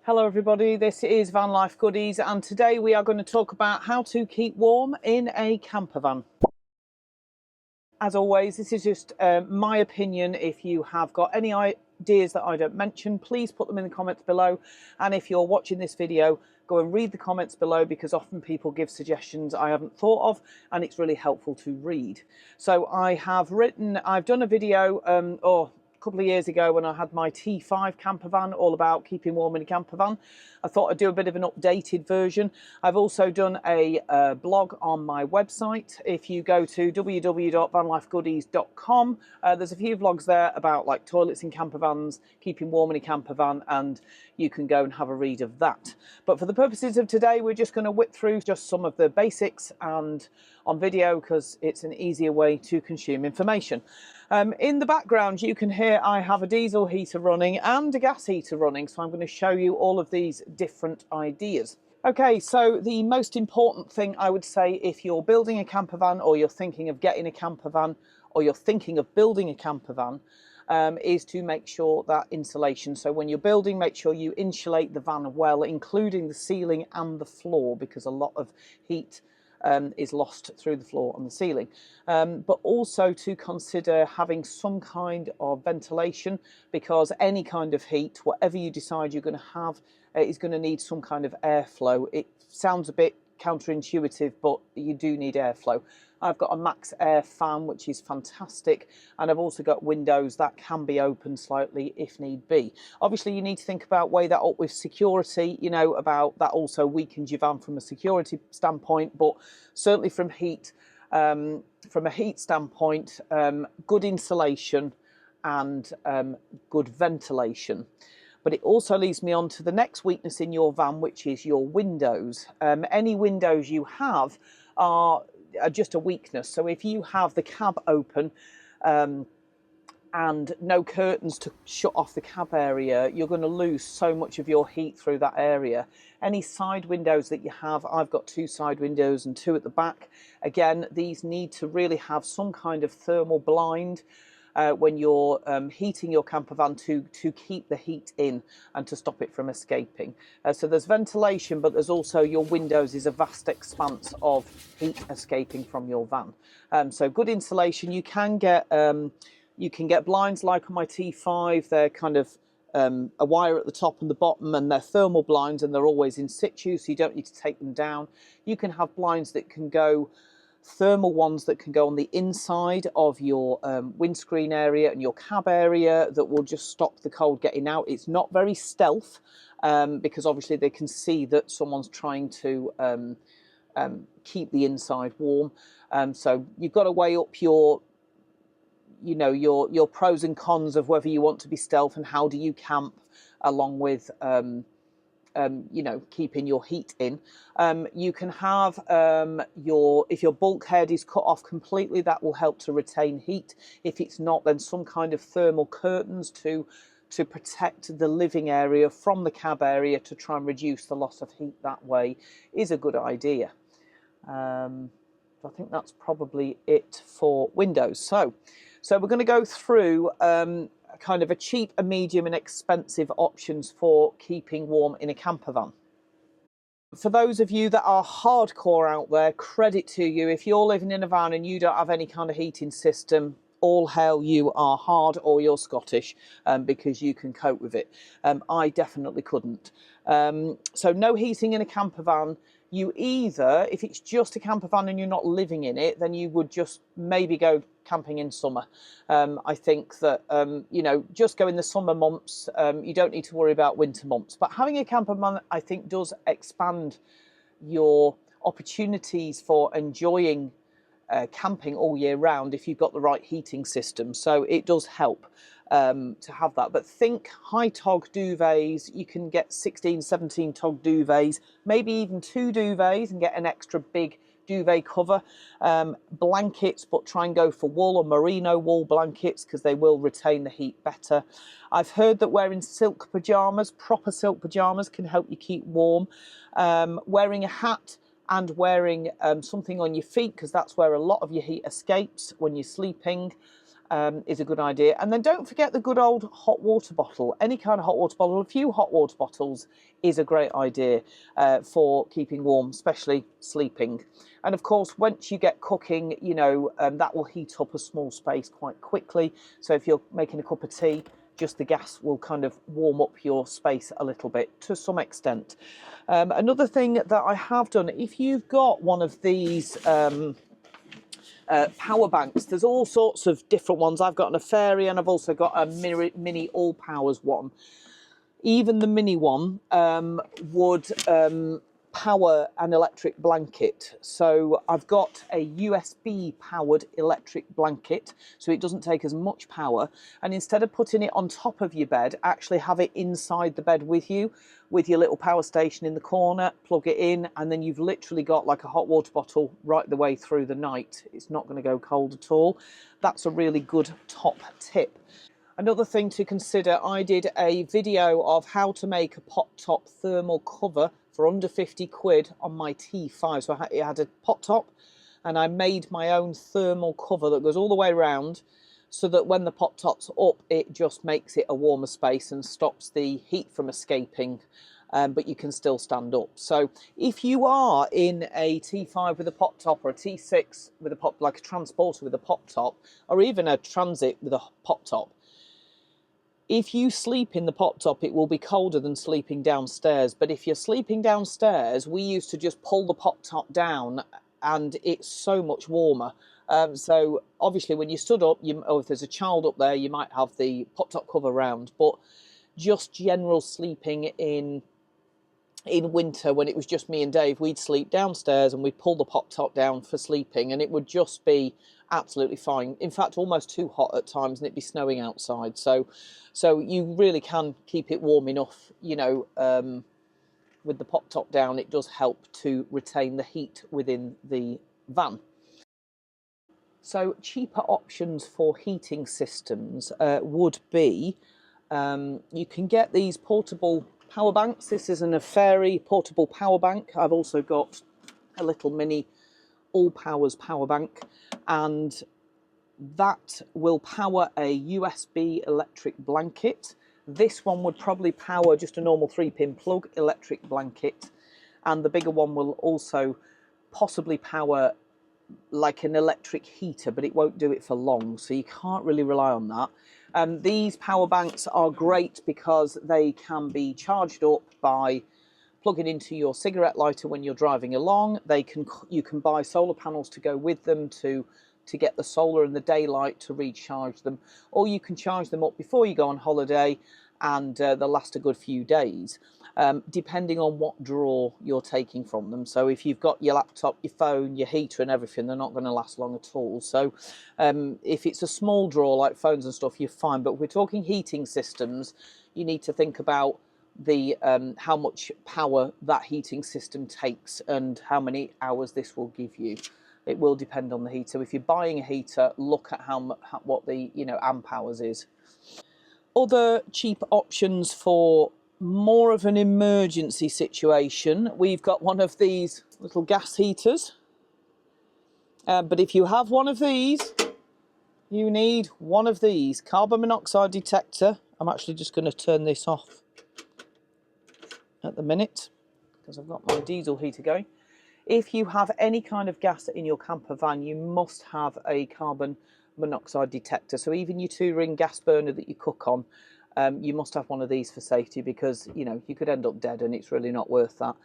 Hello everybody, this is Vanlife Goodies, and today we are going to talk about how to keep warm in a camper van. As always, this is just my opinion. If you have got any ideas that I don't mention, please put them in the comments below, and if you're watching this video, go and read the comments below, because often people give suggestions I haven't thought of and it's really helpful to read. So I've done a video couple of years ago when I had my T5 camper van, all about keeping warm in a camper van. I thought I'd do a bit of an updated version. I've also done a blog on my website. If you go to www.vanlifegoodies.com, there's a few vlogs there about like toilets in camper vans, keeping warm in a camper van, and you can go and have a read of that. But for the purposes of today, we're just going to whip through just some of the basics and on video, because it's an easier way to consume information. In the background, you can hear I have a diesel heater running and a gas heater running, so I'm going to show you all of these different ideas. Okay, so the most important thing I would say, if you're building a camper van, or you're thinking of getting a camper van, or you're thinking of building a camper van, is to make sure that insulation. So when you're building, make sure you insulate the van well, including the ceiling and the floor, because a lot of heat is lost through the floor and the ceiling. But also to consider having some kind of ventilation, because any kind of heat, whatever you decide you're going to have, is going to need some kind of airflow. It sounds a bit counterintuitive, but you do need airflow. I've got a max air fan, which is fantastic, and I've also got windows that can be opened slightly if need be. Obviously, you need to think about weigh that up with security, you know, about that also weakens your van from a security standpoint, but certainly from a heat standpoint, good insulation and good ventilation. But it also leads me on to the next weakness in your van, which is your windows. Any windows you have are just a weakness. So if you have the cab open and no curtains to shut off the cab area, you're going to lose so much of your heat through that area. Any side windows that you have, I've got 2 side windows and 2 at the back. Again, these need to really have some kind of thermal blind when you're heating your camper van to keep the heat in and to stop it from escaping. So there's ventilation, but there's also your windows is a vast expanse of heat escaping from your van. So good insulation. You can get blinds like on my T5. They're kind of a wire at the top and the bottom, and they're thermal blinds, and they're always in situ, so you don't need to take them down. You can have blinds that can go thermal ones that can go on the inside of your windscreen area and your cab area, that will just stop the cold getting out. It's not very stealth, because obviously they can see that someone's trying to keep the inside warm. So you've got to weigh up your pros and cons of whether you want to be stealth and how do you camp, along with keeping your heat in. You can have if your bulkhead is cut off completely, that will help to retain heat. If it's not, then some kind of thermal curtains to protect the living area from the cab area, to try and reduce the loss of heat that way, is a good idea. I think that's probably it for windows. So we're going to go through kind of a cheap, a medium and expensive options for keeping warm in a camper van. For those of you that are hardcore out there, credit to you. If you're living in a van and you don't have any kind of heating system, all hail, you are hard, or you're Scottish, because you can cope with it. I definitely couldn't. So no heating in a camper van. You either, if it's just a camper van and you're not living in it, then you would just maybe go camping in summer. I think that, just go in the summer months. You don't need to worry about winter months. But having a camper van, I think, does expand your opportunities for enjoying camping all year round if you've got the right heating system. So it does help to have that. But think high tog duvets. You can get 16, 17 tog duvets, maybe even 2 duvets, and get an extra big duvet cover. Blankets, but try and go for wool or merino wool blankets, because they will retain the heat better. I've heard that wearing silk pajamas, proper silk pajamas, can help you keep warm. Wearing a hat and wearing something on your feet, because that's where a lot of your heat escapes when you're sleeping. is a good idea. And then don't forget the good old hot water bottle. Any kind of hot water bottle, a few hot water bottles is a great idea for keeping warm, especially sleeping. And of course, once you get cooking, you know, that will heat up a small space quite quickly. So if you're making a cup of tea, just the gas will kind of warm up your space a little bit to some extent. Another thing that I have done, if you've got one of these power banks, there's all sorts of different ones. I've got an Affairi and I've also got a mini all powers one. Even the mini one would power an electric blanket. So I've got a USB powered electric blanket, so it doesn't take as much power. And instead of putting it on top of your bed, actually have it inside the bed with you, with your little power station in the corner, plug it in, and then you've literally got like a hot water bottle right the way through the night. It's not going to go cold at all. That's a really good top tip. Another thing to consider, I did a video of how to make a pot top thermal cover for under 50 quid on my T5. So it had a pot top and I made my own thermal cover that goes all the way around so that when the pot top's up, it just makes it a warmer space and stops the heat from escaping, but you can still stand up. So if you are in a T5 with a pot top or a T6 with a pot, like a transporter with a pot top, or even a transit with a pot top, if you sleep in the pot top, it will be colder than sleeping downstairs. But if you're sleeping downstairs, we used to just pull the pot top down and it's so much warmer. So obviously when you stood up, or if there's a child up there, you might have the pot top cover round. But just general sleeping in winter, when it was just me and Dave, we'd sleep downstairs and we'd pull the pot top down for sleeping and it would just be absolutely fine. In fact, almost too hot at times and it'd be snowing outside. So you really can keep it warm enough, you know, with the pot top down. It does help to retain the heat within the van. So cheaper options for heating systems would be, you can get these portable power banks. This is an Affairi portable power bank. I've also got a little mini all powers power bank, and that will power a USB electric blanket. This one would probably power just a normal 3-pin plug electric blanket, and the bigger one will also possibly power like an electric heater, but it won't do it for long, so you can't really rely on that. These power banks are great because they can be charged up by plugging into your cigarette lighter when you're driving along. You can buy solar panels to go with them to get the solar and the daylight to recharge them, or you can charge them up before you go on holiday and they'll last a good few days, depending on what drawer you're taking from them. So if you've got your laptop, your phone, your heater and everything, they're not going to last long at all. So if it's a small drawer like phones and stuff, you're fine. But if we're talking heating systems, you need to think about the how much power that heating system takes and how many hours this will give you. It will depend on the heater. If you're buying a heater, look at what the amp hours is. Other cheap options for more of an emergency situation, we've got one of these little gas heaters. But if you have one of these, you need one of these. Carbon monoxide detector. I'm actually just going to turn this off at the minute because I've got my diesel heater going. If you have any kind of gas in your camper van, you must have a carbon monoxide detector. So even your 2-ring gas burner that you cook on, you must have one of these for safety, because you could end up dead and it's really not worth that.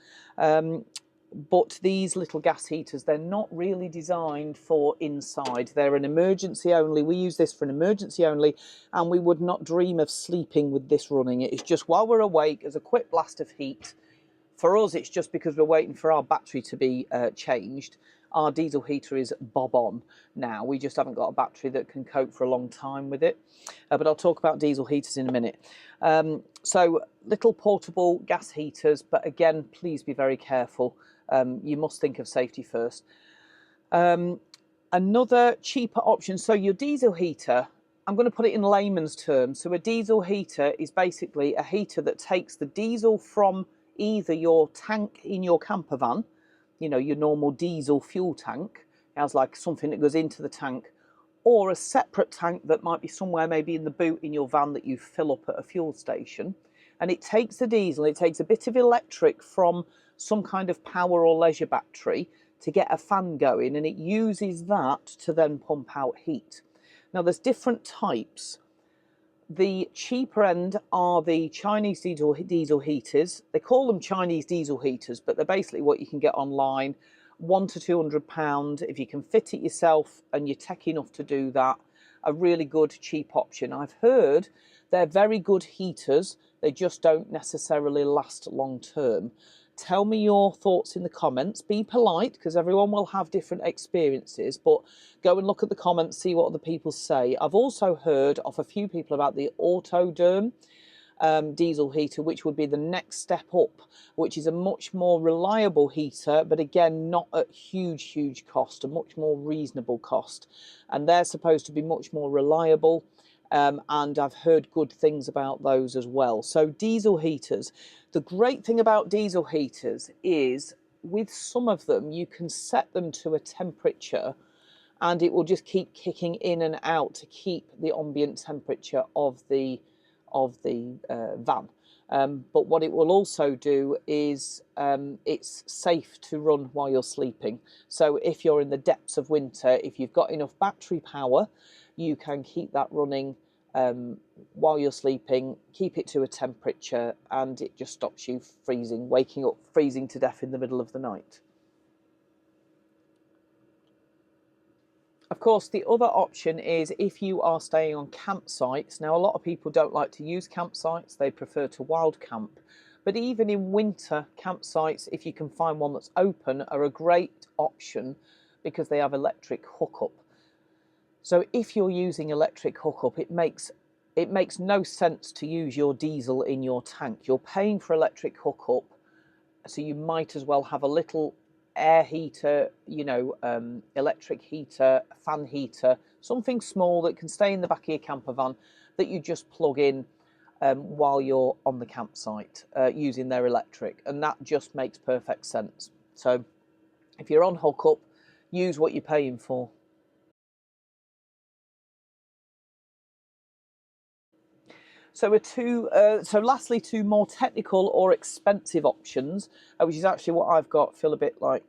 But these little gas heaters, they're not really designed for inside. They're an emergency only. We use this for an emergency only, and we would not dream of sleeping with this running. It is just while we're awake as a quick blast of heat. For us, it's just because we're waiting for our battery to be changed. Our diesel heater is bob on now. We just haven't got a battery that can cope for a long time with it. But I'll talk about diesel heaters in a minute. So little portable gas heaters, but again, please be very careful. You must think of safety first. Another cheaper option, so your diesel heater, I'm going to put it in layman's terms. So a diesel heater is basically a heater that takes the diesel from either your tank in your camper van, your normal diesel fuel tank, it has like something that goes into the tank, or a separate tank that might be somewhere maybe in the boot in your van that you fill up at a fuel station. And it takes the diesel, it takes a bit of electric from some kind of power or leisure battery to get a fan going, and it uses that to then pump out heat. Now there's different types. The cheaper end are the Chinese diesel heaters. They call them Chinese diesel heaters, but they're basically what you can get online. £100 to £200 if you can fit it yourself and you're tech enough to do that. A really good cheap option. I've heard they're very good heaters, they just don't necessarily last long term. Tell me your thoughts in the comments. Be polite, because everyone will have different experiences, but go and look at the comments, see what other people say. I've also heard of a few people about the Autoderm diesel heater, which would be the next step up, which is a much more reliable heater, but again, not at huge cost, a much more reasonable cost. And they're supposed to be much more reliable. And I've heard good things about those as well. So diesel heaters, the great thing about diesel heaters is with some of them, you can set them to a temperature and it will just keep kicking in and out to keep the ambient temperature of the van. But what it will also do is it's safe to run while you're sleeping. So if you're in the depths of winter, if you've got enough battery power, you can keep that running while you're sleeping, keep it to a temperature, and it just stops you freezing, waking up freezing to death in the middle of the night. Of course, the other option is if you are staying on campsites. Now, a lot of people don't like to use campsites, they prefer to wild camp. But even in winter, campsites, if you can find one that's open, are a great option because they have electric hookup. So if you're using electric hookup, it makes no sense to use your diesel in your tank. You're paying for electric hookup, so you might as well have a little air heater, electric heater, fan heater, something small that can stay in the back of your camper van that you just plug in while you're on the campsite using their electric, and that just makes perfect sense. So if you're on hookup, use what you're paying for. So lastly, two more technical or expensive options, which is actually what I've got. Feel a bit like,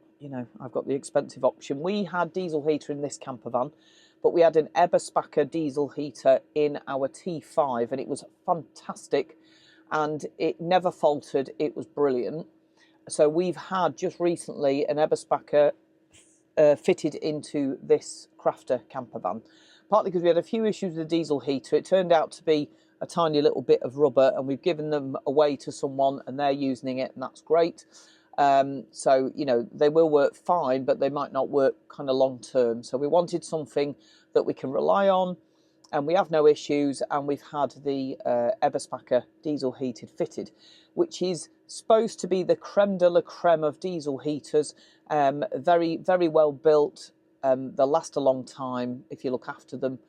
I've got the expensive option. We had diesel heater in this camper van, but we had an Eberspacher diesel heater in our T5, and it was fantastic, and it never faltered. It was brilliant. So we've had just recently an Eberspacher fitted into this Crafter camper van, partly because we had a few issues with the diesel heater. It turned out to be a tiny little bit of rubber, and we've given them away to someone and they're using it, and that's great. So they will work fine, but they might not work kind of long term. So we wanted something that we can rely on, and we have no issues, and we've had the Eberspacher diesel heated fitted, which is supposed to be the creme de la creme of diesel heaters. Very well built. They'll last a long time if you look after them.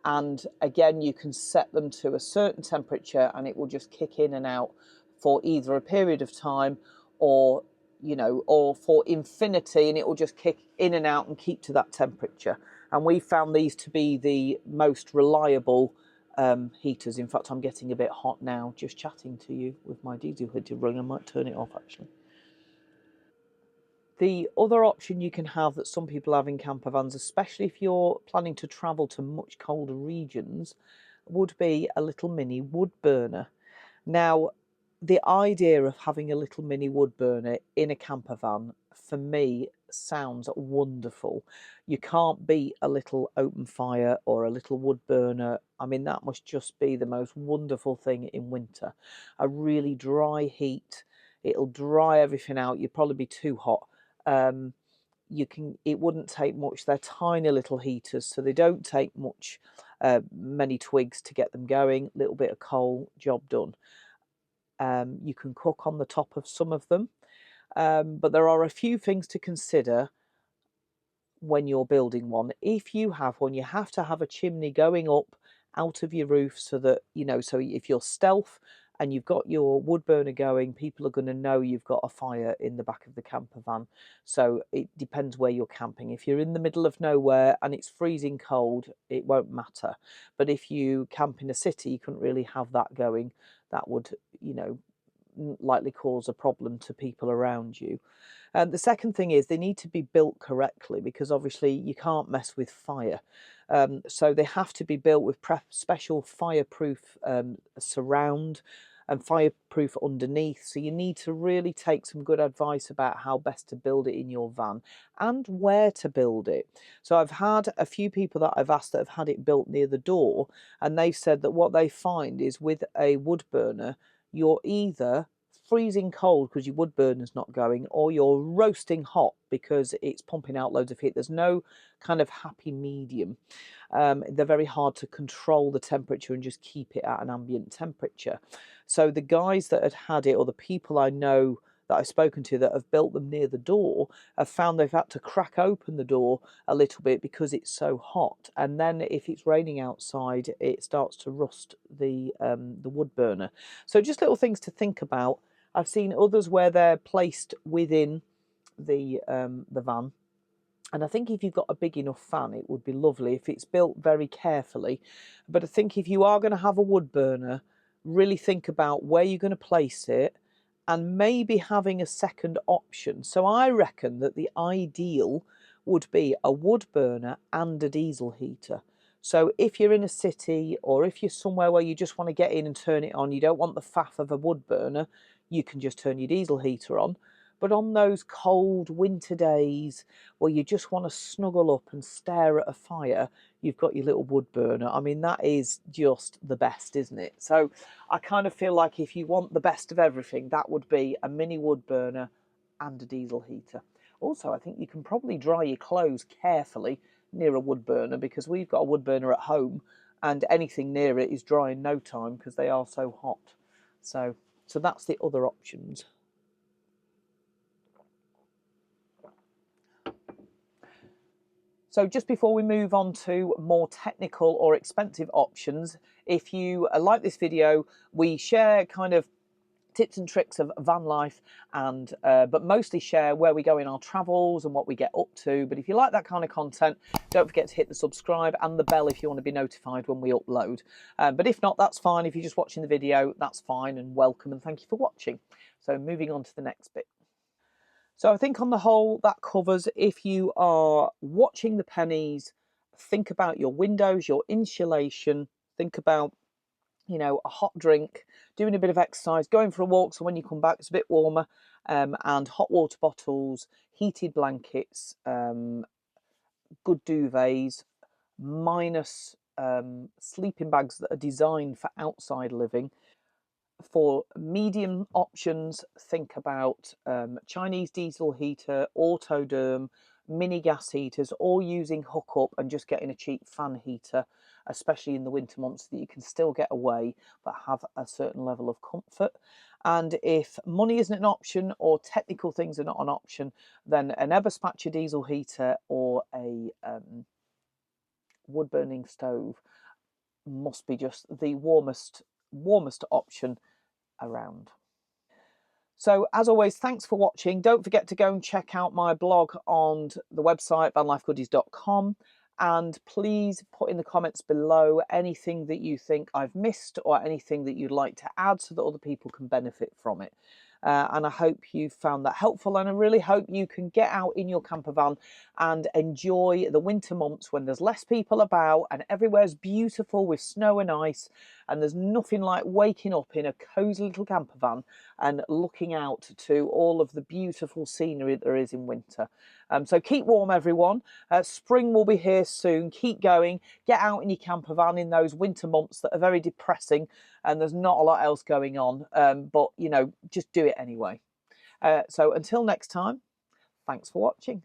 And again, you can set them to a certain temperature and it will just kick in and out for either a period of time or for infinity, and it will just kick in and out and keep to that temperature. And we found these to be the most reliable heaters. In fact, I'm getting a bit hot now just chatting to you with my diesel heater running. I might turn it off actually. The other option you can have that some people have in camper vans, especially if you're planning to travel to much colder regions, would be a little mini wood burner. Now, the idea of having a little mini wood burner in a camper van, for me, sounds wonderful. You can't beat a little open fire or a little wood burner. I mean, that must just be the most wonderful thing in winter. A really dry heat. It'll dry everything out. You'd probably be too hot. It wouldn't take much. They're tiny little heaters, so they don't take much, many twigs to get them going. Little bit of coal, job done. You can cook on the top of some of them, but there are a few things to consider when you're building one. If you have one, you have to have a chimney going up out of your roof so that, so if you're stealth and you've got your wood burner going, people are going to know you've got a fire in the back of the camper van. So it depends where you're camping. If you're in the middle of nowhere and it's freezing cold, it won't matter. But if you camp in a city, you couldn't really have that going. That would, you know, likely cause a problem to people around you. The second thing is they need to be built correctly, because obviously you can't mess with fire. So they have to be built with special fireproof surround and fireproof underneath. So you need to really take some good advice about how best to build it in your van and where to build it. So I've had a few people that I've asked that have had it built near the door, and they've said that what they find is with a wood burner, you're either freezing cold because your wood burner's not going, or you're roasting hot because it's pumping out loads of heat. There's no kind of happy medium. They're very hard to control the temperature and just keep it at an ambient temperature. So the guys that had it, or the people I know that I've spoken to that have built them near the door, have found they've had to crack open the door a little bit because it's so hot. And then if it's raining outside, it starts to rust the wood burner. So just little things to think about. I've seen others where they're placed within the van. And I think if you've got a big enough fan, it would be lovely if it's built very carefully. But I think if you are going to have a wood burner, really think about where you're going to place it, and maybe having a second option. So I reckon that the ideal would be a wood burner and a diesel heater. So if you're in a city, or if you're somewhere where you just want to get in and turn it on, you don't want the faff of a wood burner, you can just turn your diesel heater on. But on those cold winter days where you just want to snuggle up and stare at a fire, you've got your little wood burner. I mean, that is just the best, isn't it? So I kind of feel like if you want the best of everything, that would be a mini wood burner and a diesel heater. Also, I think you can probably dry your clothes carefully near a wood burner, because we've got a wood burner at home and anything near it is dry in no time because they are so hot. So that's the other options. So just before we move on to more technical or expensive options, if you like this video, we share kind of tips and tricks of van life, and but mostly share where we go in our travels and what we get up to. But if you like that kind of content, don't forget to hit the subscribe and the bell if you want to be notified when we upload. But if not, that's fine. If you're just watching the video, that's fine, and welcome, and thank you for watching. So moving on to the next bit. So I think on the whole, that covers. If you are watching the pennies, think about your windows, your insulation, think about, you know, a hot drink, doing a bit of exercise, going for a walk so when you come back it's a bit warmer, and hot water bottles, heated blankets, good duvets, minus sleeping bags that are designed for outside living. For medium options, think about Chinese diesel heater, autoderm, mini gas heaters, or using hookup and just getting a cheap fan heater, especially in the winter months, so that you can still get away but have a certain level of comfort. And if money isn't an option, or technical things are not an option, then an Eberspacher diesel heater or a wood burning stove must be just the warmest option around. So as always, thanks for watching. Don't forget to go and check out my blog on the website vanlifegoodies.com, and please put in the comments below anything that you think I've missed or anything that you'd like to add so that other people can benefit from it. And I hope you found that helpful, and I really hope you can get out in your camper van and enjoy the winter months when there's less people about and everywhere's beautiful with snow and ice, and there's nothing like waking up in a cosy little camper van and looking out to all of the beautiful scenery that there is in winter. So keep warm, everyone. Spring will be here soon. Keep going. Get out in your camper van in those winter months that are very depressing and there's not a lot else going on. But, you know, just do it anyway. So until next time, thanks for watching.